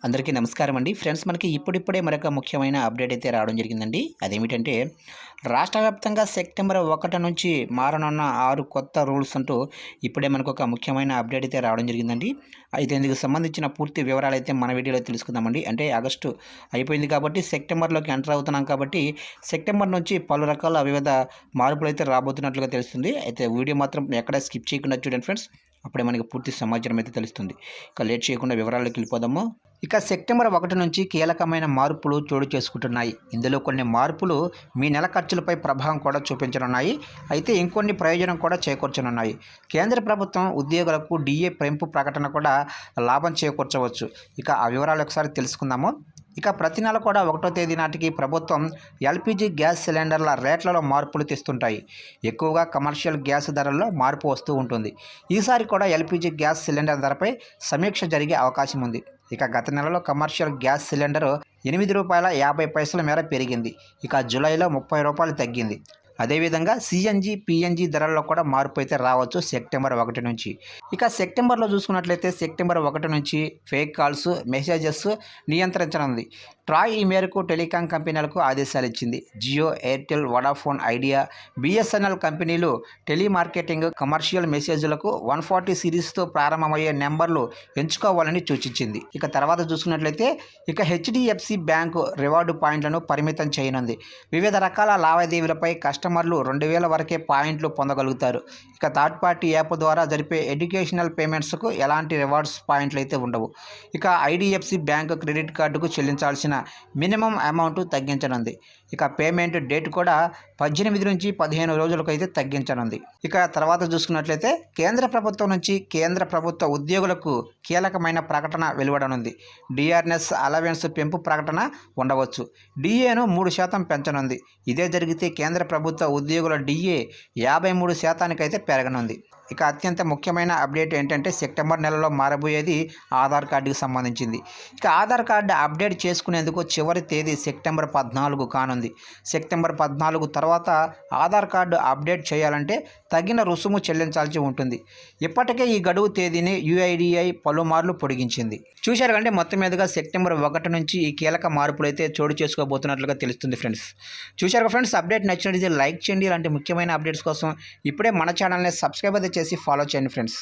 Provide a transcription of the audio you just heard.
అందరికీ నమస్కారం అండి ఫ్రెండ్స్. మనకి ఇప్పుడిప్పుడే మరొక ముఖ్యమైన అప్డేట్ అయితే రావడం జరిగిందండి. అదేమిటంటే రాష్ట్ర వ్యాప్తంగా సెప్టెంబర్ 1 నుంచి మారనున్న 6 కొత్త రూల్స్ అంటూ ఇప్పుడే మనకు ఒక ముఖ్యమైన అప్డేట్ అయితే రావడం జరిగిందండి. అయితే ఇందుకు సంబంధించిన పూర్తి వివరాలు అయితే మన వీడియోలో తెలుసుకుందామండి. అంటే ఆగస్టు అయిపోయింది కాబట్టి సెప్టెంబర్లోకి ఎంటర్ అవుతున్నాం కాబట్టి సెప్టెంబర్ నుంచి పలు రకాల వివిధ మార్పులు అయితే రాబోతున్నట్లుగా తెలుస్తుంది. అయితే వీడియో మాత్రం ఎక్కడ స్కిప్ చేయకుండా చూడండి ఫ్రెండ్స్, అప్పుడే మనకి పూర్తి సమాచారం అయితే తెలుస్తుంది. ఇక లేట్ చేయకుండా వివరాల్లోకి వెళ్ళిపోదాము. ఇక సెప్టెంబర్ 1 నుంచి కీలకమైన మార్పులు చోటు చేసుకుంటున్నాయి. ఇందులో కొన్ని మార్పులు మీ నెల ఖర్చులపై ప్రభావం కూడా చూపించనున్నాయి. అయితే ఇంకొన్ని ప్రయోజనం కూడా చేకూర్చనున్నాయి. కేంద్ర ప్రభుత్వం ఉద్యోగులకు డిఏ పెంపు ప్రకటన కూడా లాభం చేకూర్చవచ్చు. ఇక ఆ వివరాలు ఒకసారి తెలుసుకుందాము. ఇక ప్రతి నెల కూడా 1వ తేదీ నాటికి ప్రభుత్వం ఎల్పిజి గ్యాస్ సిలిండర్ల రేట్లలో మార్పులు తెస్తుంటాయి. ఎక్కువగా కమర్షియల్ గ్యాస్ ధరల్లో మార్పు వస్తూ ఉంటుంది. ఈసారి కూడా ఎల్పిజి గ్యాస్ సిలిండర్ ధరపై సమీక్ష జరిగే అవకాశం ఉంది. ఇక గత నెలలో కమర్షియల్ గ్యాస్ సిలిండరు ₹8.50 మేర పెరిగింది. ఇక జూలైలో ₹30 తగ్గింది. అదేవిధంగా సిఎన్జి పిఎన్జి ధరల్లో కూడా మార్పు అయితే రావచ్చు సెప్టెంబర్ 1 నుంచి. ఇక సెప్టెంబర్లో చూసుకున్నట్లయితే సెప్టెంబర్ 1 నుంచి ఫేక్ కాల్స్ మెసేజెస్ నియంత్రించనుంది. ట్రాయ్ ఈ మేరకు టెలికాం కంపెనీలకు ఆదేశాలు ఇచ్చింది. జియో, ఎయిర్టెల్, వడాఫోన్ ఐడియా, బిఎస్ఎన్ఎల్ కంపెనీలు టెలిమార్కెటింగ్ కమర్షియల్ మెసేజ్లకు 140 సిరీస్తో ప్రారంభమయ్యే నెంబర్లు ఎంచుకోవాలని సూచించింది. ఇక తర్వాత చూసుకున్నట్లయితే ఇక హెచ్డిఎఫ్సి బ్యాంకు రివార్డు పాయింట్లను పరిమితం చేయనుంది. వివిధ రకాల లావాదేవీలపై కస్టమర్లు 2000 వరకే పాయింట్లు పొందగలుగుతారు. ఇక థర్డ్ పార్టీ యాప్ ద్వారా జరిపే ఎడ్యుకేషనల్ పేమెంట్స్కు ఎలాంటి రివార్డ్స్ పాయింట్లు అయితే ఉండవు. ఇక ఐడిఎఫ్సి బ్యాంకు క్రెడిట్ కార్డుకు చెల్లించాల్సిన మినిమం అమౌంట్ తగ్గించనుంది. ఇక పేమెంట్ డేట్ కూడా 18 నుంచి 15 రోజులకు అయితే తగ్గించనుంది. ఇక తర్వాత చూసుకున్నట్లయితే కేంద్ర ప్రభుత్వం నుంచి కేంద్ర ప్రభుత్వ ఉద్యోగులకు కీలకమైన ప్రకటన వెలువడనుంది. డిఆర్ఎస్ అలవెన్స్ పెంపు ప్రకటన ఉండవచ్చు. డిఏను 3% పెంచనుంది. ఇదే జరిగితే కేంద్ర ప్రభుత్వ ఉద్యోగుల డిఏ 53% అయితే పెరగనుంది. ఇక అత్యంత ముఖ్యమైన అప్డేట్ ఏంటంటే సెప్టెంబర్ నెలలో మారబోయేది ఆధార్ కార్డుకి సంబంధించింది. ఇక ఆధార్ కార్డు అప్డేట్ చేసుకునేందుకు చివరి తేదీ సెప్టెంబర్ 14 కానుంది. సెప్టెంబర్ 14 తర్వాత ఆధార్ కార్డు అప్డేట్ చేయాలంటే తగిన రుసుము చెల్లించాల్సి ఉంటుంది. ఇప్పటికే ఈ గడువు తేదీని యుఐడిఐ పలుమార్లు పొడిగించింది. చూశారు కంటే మొత్తం మీదుగా సెప్టెంబర్ 1 నుంచి ఈ కీలక మార్పులు అయితే చోటు చేసుకోబోతున్నట్లుగా తెలుస్తుంది ఫ్రెండ్స్. చూశారు ఫ్రెండ్స్, అప్డేట్ నచ్చినట్లయితే లైక్ చేయండి. ఇలాంటి ముఖ్యమైన అప్డేట్స్ కోసం ఇప్పుడే మన ఛానల్ని సబ్స్క్రైబ్ అయితే చేసి ఫాలో చేయండి ఫ్రెండ్స్.